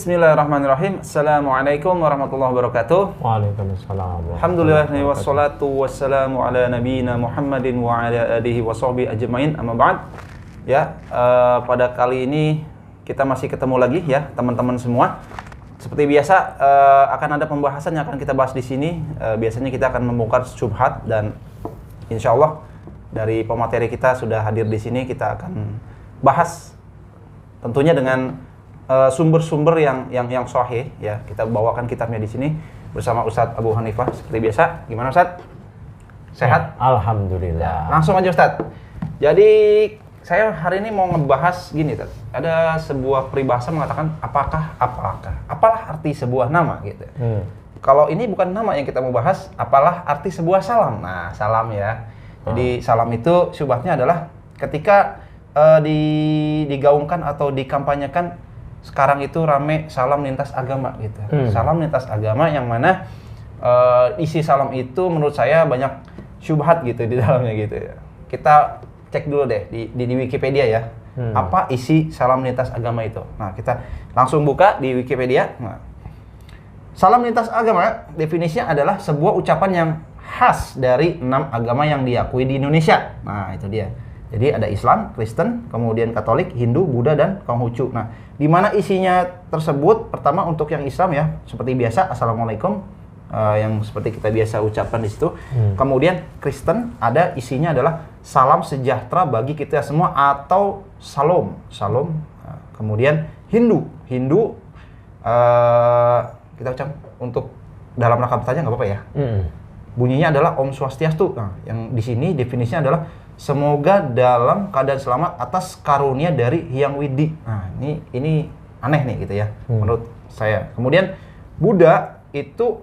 Bismillahirrahmanirrahim. Assalamualaikum warahmatullahi wabarakatuh. Waalaikumsalam. Alhamdulillah wassalatu wassalamu ala nabiyina Muhammadin wa ala alihi wa sahbihi ajmain. Amma ba'd. Ya, pada kali ini kita masih ketemu lagi ya, teman-teman semua. Seperti biasa akan ada pembahasan yang akan kita bahas di sini. Biasanya kita akan membongkar syubhat dan insya Allah dari pemateri kita sudah hadir di sini, kita akan bahas tentunya dengan sumber-sumber yang sahih ya. Kita bawakan kitabnya di sini bersama Ustadz Abu Hanifah seperti biasa. Gimana Ustadz? Sehat? Alhamdulillah. Langsung aja Ustadz. Jadi saya hari ini mau ngebahas gini Ustadz. Ada sebuah peribahasa mengatakan apalah arti sebuah nama gitu. Kalau ini bukan nama yang kita mau bahas, apalah arti sebuah salam. Nah, salam ya. Jadi salam itu syubhatnya adalah ketika digaungkan atau dikampanyekan sekarang itu rame salam lintas agama gitu. Salam lintas agama yang mana isi salam itu menurut saya banyak syubhat gitu di dalamnya gitu ya. Kita cek dulu deh di Wikipedia ya. Apa isi salam lintas agama itu? Nah, kita langsung buka di Wikipedia. Nah, salam lintas agama definisinya adalah sebuah ucapan yang khas dari 6 agama yang diakui di Indonesia. Nah, itu dia. Jadi ada Islam, Kristen, kemudian Katolik, Hindu, Buddha, dan Konghucu. Nah, di mana isinya tersebut? Pertama untuk yang Islam ya, seperti biasa Assalamualaikum, yang seperti kita biasa ucapkan di situ. Kemudian Kristen ada isinya adalah salam sejahtera bagi kita semua atau Shalom. Nah, kemudian Hindu kita ucap untuk dalam rangka bertanya nggak apa-apa ya. Bunyinya adalah Om Swastiastu. Nah, yang di sini definisinya adalah semoga dalam keadaan selamat atas karunia dari Hyang Widi. Nah, ini aneh nih gitu ya, menurut saya. Kemudian Buddha itu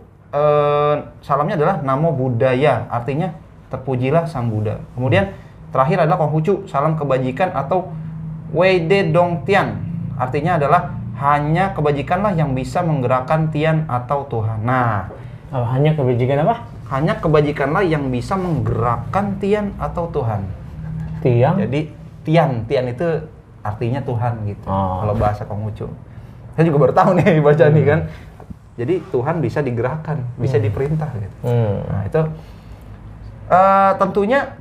salamnya adalah Namo Buddhaya, artinya terpujilah Sang Buddha. Kemudian terakhir adalah Konghucu, salam kebajikan atau Weide Dong Tian, artinya adalah hanya kebajikanlah yang bisa menggerakkan Tian atau Tuhan. Nah, hanya kebajikan apa? Hanya kebajikanlah yang bisa menggerakkan Tian atau Tuhan. Tiang? Jadi Tian itu artinya Tuhan gitu. Kalau bahasa Konghucu. Saya juga baru tahu nih baca nih kan. Jadi Tuhan bisa digerakkan, bisa diperintah gitu. Nah, itu tentunya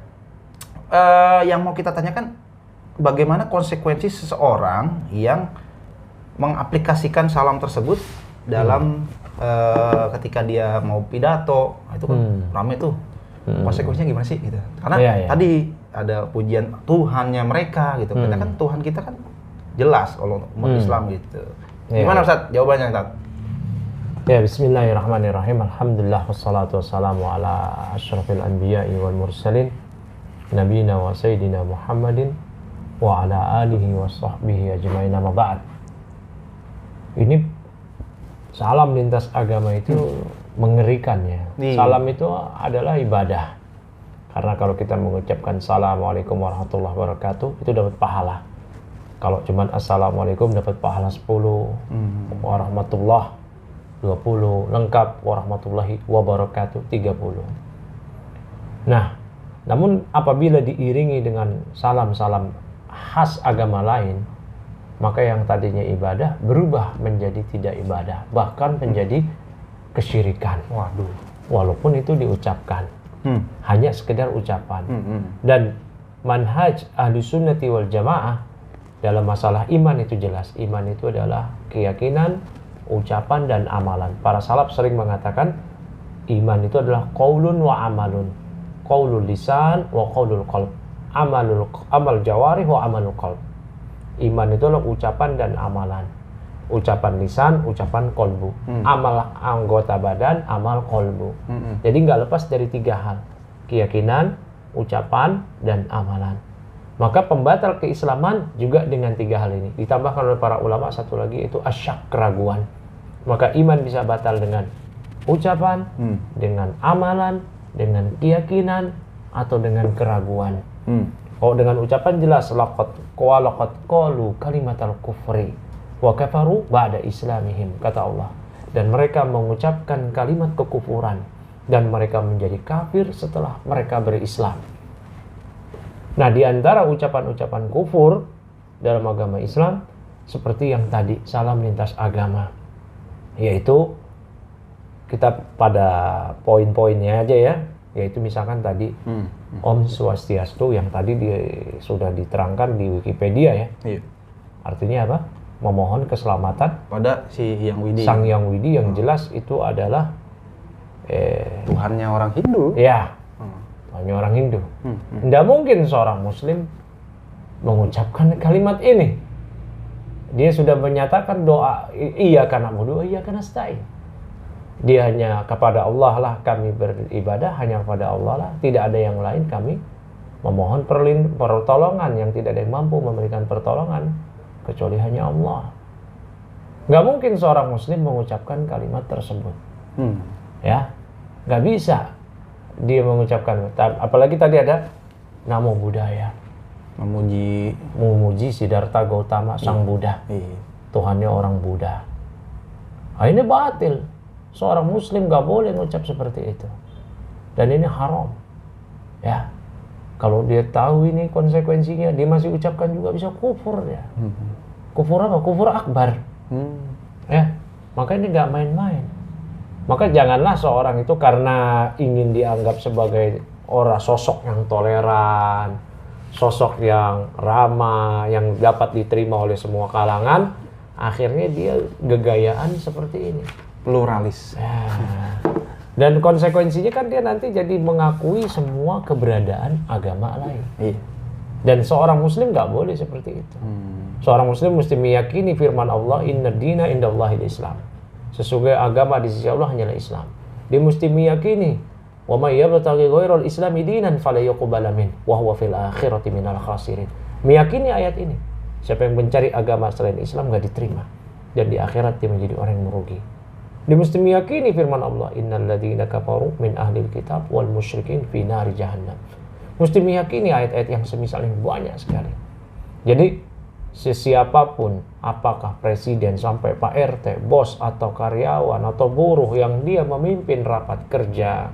yang mau kita tanyakan bagaimana konsekuensi seseorang yang mengaplikasikan salam tersebut dalam ketika dia mau pidato, itu kan ramai tuh. Konsekuensinya gimana sih gitu. Karena tadi ada pujian Tuhannya mereka gitu. Kita kan Tuhan kita kan jelas kalau umat Islam gitu. Gimana Ustaz jawabannya Ustaz? Ya, bismillahirrahmanirrahim. Alhamdulillah wassalatu wassalamu ala asyrafil anbiya'i wal mursalin nabiyina wa sayyidina Muhammadin wa ala alihi wa sahbihi ajmain, amma ba'd. Ini salam lintas agama itu mengerikan ya. Salam itu adalah ibadah. Karena kalau kita mengucapkan Assalamualaikum warahmatullahi wabarakatuh, itu dapat pahala. Kalau cuman Assalamualaikum dapat pahala 10, warahmatullah 20, lengkap warahmatullahi wabarakatuh 30. Nah, namun apabila diiringi dengan salam-salam khas agama lain, maka yang tadinya ibadah berubah menjadi tidak ibadah, bahkan menjadi kesyirikan. Waduh. Walaupun itu diucapkan, hanya sekedar ucapan. Dan manhaj ahli sunnati wal jamaah dalam masalah iman itu jelas. Iman itu adalah keyakinan, ucapan, dan amalan. Para salaf sering mengatakan iman itu adalah qaulun wa amalun. Qaulul lisan wa qaulul qalb. Amal jawarih wa amalul qalb. Iman itu adalah ucapan dan amalan. Ucapan lisan, ucapan kolbu. Amal anggota badan, amal kolbu. Jadi nggak lepas dari 3 hal. Keyakinan, ucapan, dan amalan. Maka pembatal keislaman juga dengan 3 hal ini. Ditambahkan oleh para ulama satu lagi, itu asyak, keraguan. Maka iman bisa batal dengan ucapan, dengan amalan, dengan keyakinan, atau dengan keraguan. Kalau dengan ucapan jelas laqad qalu kalimatal kufri wa kafaru ba'da islamihim, kata Allah. Dan mereka mengucapkan kalimat kekufuran dan mereka menjadi kafir setelah mereka berislam. Nah, di antara ucapan-ucapan kufur dalam agama Islam seperti yang tadi, salam lintas agama. Yaitu kita pada poin-poinnya aja ya, yaitu misalkan tadi Om Swastiastu yang tadi sudah diterangkan di Wikipedia ya. Iya. Artinya apa? Memohon keselamatan Pada si Hyang Widi. Sang Hyang Widi yang jelas itu adalah Tuhannya orang Hindu. ya, hanya orang Hindu. Tidak mungkin seorang Muslim mengucapkan kalimat ini. Dia sudah menyatakan doa iya karena na'budu, iya karena nasta'in. Dia hanya kepada Allah lah kami beribadah, hanya kepada Allah lah, tidak ada yang lain kami memohon pertolongan, yang tidak ada yang mampu memberikan pertolongan kecuali hanya Allah. Nggak mungkin seorang Muslim mengucapkan kalimat tersebut. Ya, nggak bisa dia mengucapkan. Apalagi tadi ada Namo Buddhaya, memuji Siddhartha Gautama sang Buddha, Tuhannya orang Buddha. Nah, ini batil. Seorang Muslim nggak boleh ngucap seperti itu, dan ini haram. Ya, kalau dia tahu ini konsekuensinya, dia masih ucapkan juga bisa kufur ya. Kufur apa? Kufur akbar. Ya, maka ini nggak main-main. Maka janganlah seorang itu karena ingin dianggap sebagai orang sosok yang toleran, sosok yang ramah, yang dapat diterima oleh semua kalangan, akhirnya dia gegayaan seperti ini. Pluralis. Ya. Dan konsekuensinya kan dia nanti jadi mengakui semua keberadaan agama lain. Iya. Dan seorang Muslim nggak boleh seperti itu. Seorang Muslim mesti meyakini firman Allah, Inna dina indallahil Islam. Sesungguhnya agama di sisi Allah hanyalah Islam. Dia mesti meyakini, wa may yabtaghi ghairal islami dinan fala yuqbala min wa huwa fil akhirati minal khasirin. Meyakini ayat ini. Siapa yang mencari agama selain Islam nggak diterima, dan di akhirat dia menjadi orang yang merugi. Dia mesti meyakini firman Allah, innal ladzina kafaru min ahlil kitab wal musyrikin fi nari jahannam. Mesti meyakini ayat-ayat yang semisal ini banyak sekali. Jadi siapapun, apakah presiden sampai Pak RT, bos atau karyawan atau buruh yang dia memimpin rapat kerja,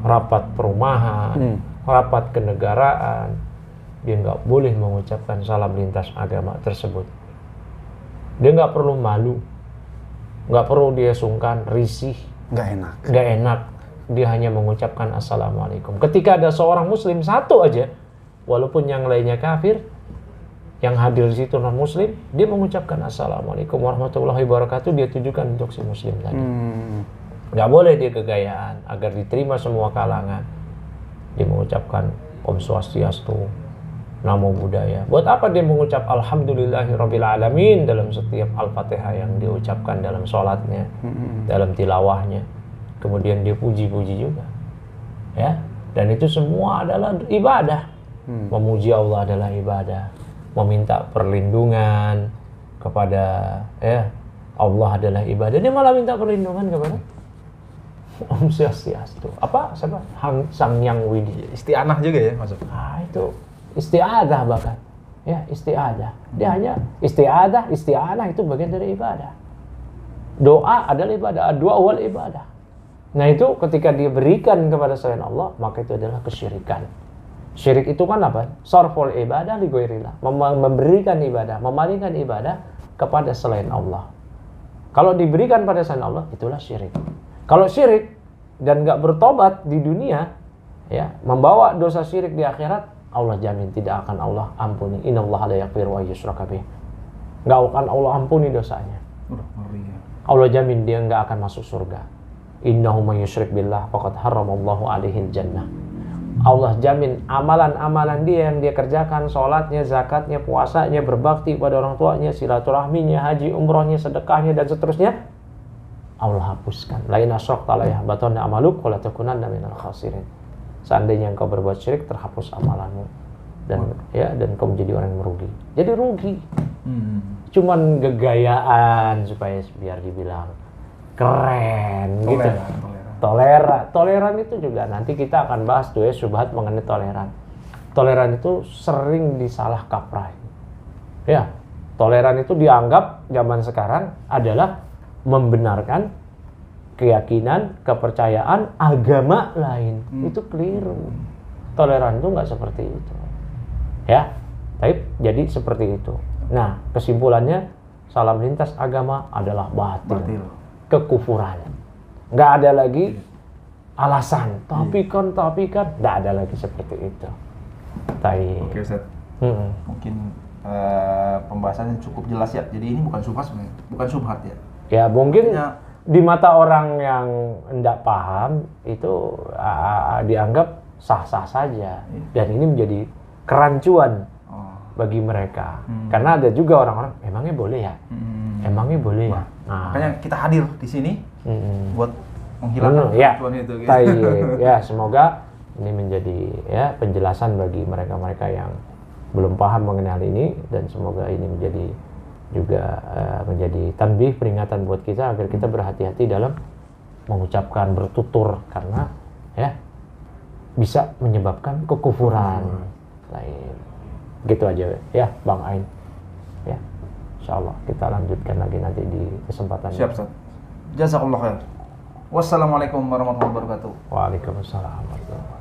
rapat perumahan, rapat kenegaraan, dia nggak boleh mengucapkan salam lintas agama tersebut. Dia nggak perlu malu, nggak perlu dia sungkan, risih, nggak enak. Dia hanya mengucapkan assalamualaikum. Ketika ada seorang Muslim satu aja, walaupun yang lainnya kafir, yang hadir di situ non Muslim, dia mengucapkan assalamualaikum warahmatullahi wabarakatuh, dia tujukan untuk si Muslim tadi. Nggak boleh dia kegayaan agar diterima semua kalangan. Dia mengucapkan Om Swastiastu, Namo Buddhaya. Buat apa dia mengucap Alhamdulillahirabbil alamin dalam setiap Al-Fatihah yang diucapkan dalam sholatnya, dalam tilawahnya. Kemudian dia puji-puji juga. Ya, dan itu semua adalah ibadah. Memuji Allah adalah ibadah. Meminta perlindungan kepada Allah adalah ibadah. Dia malah minta perlindungan kepada Om Swastiastu. Apa? Siapa? Sang Hyang Widi. Isti'anah juga ya maksudnya. Itu isti'adah bahkan. Ya, isti'adah. Dia hanya isti'adah itu bagian dari ibadah. Doa adalah ibadah, doa wal ibadah. Nah, itu ketika dia berikan kepada selain Allah, maka itu adalah kesyirikan. Syirik itu kan apa? Sarful ibadah li ghairillah. Memberikan ibadah, memalingkan ibadah kepada selain Allah. Kalau diberikan pada selain Allah, itulah syirik. Kalau syirik dan nggak bertobat di dunia, ya, membawa dosa syirik di akhirat, Allah jamin tidak akan Allah ampuni. Innallaha la yaghfiru an yushraka bih. Nggak akan Allah ampuni dosanya. Allah jamin dia nggak akan masuk surga. Innahu may yusyrik billah faqad harramallahu alaihil jannah. Allah jamin amalan-amalan dia yang dia kerjakan, sholatnya, zakatnya, puasanya, berbakti pada orang tuanya, silaturahminya, haji, umrohnya, sedekahnya, dan seterusnya, Allah hapuskan. La in asyrakta la yahbatanna amaluk wa la takunanna minal khasirin. Seandainya engkau berbuat syirik, terhapus amalanmu, dan kau menjadi orang yang merugi. Jadi rugi. Cuman gegayaan supaya biar dibilang keren gitu. Toleran itu juga nanti kita akan bahas tuh ya, syubhat mengenai toleran. Toleran itu sering disalah kaprah. Ya, toleran itu dianggap zaman sekarang adalah membenarkan keyakinan, kepercayaan agama lain. Itu keliru. Toleran itu nggak seperti itu. Ya, tapi jadi seperti itu. Nah, kesimpulannya salam lintas agama adalah batil. Kekufuran. Nggak ada lagi alasan. Tapi kan, nggak ada lagi seperti itu. Oke Ustaz. Mungkin pembahasannya cukup jelas ya. Jadi ini bukan syubhat sebenarnya, bukan syubhat ya. Ya mungkin di mata orang yang tidak paham itu dianggap sah-sah saja. Dan ini menjadi kerancuan bagi mereka. Karena ada juga orang-orang, emangnya boleh ya? Emangnya boleh ya? Nah, makanya kita hadir di sini buat menghilangkan kerancuan itu. Gitu. Ya, semoga ini menjadi ya penjelasan bagi mereka-mereka yang belum paham mengenai hal ini, dan semoga ini menjadi juga menjadi tanbih, peringatan buat kita agar kita berhati-hati dalam mengucapkan, bertutur, karena ya bisa menyebabkan kekufuran. Gitu aja ya Bang Ain. Ya, insyaallah kita lanjutkan lagi nanti di kesempatan. Siap Ustaz. Jazakallahu khair. Wassalamualaikum warahmatullahi wabarakatuh. Waalaikumsalam warahmatullahi wabarakatuh.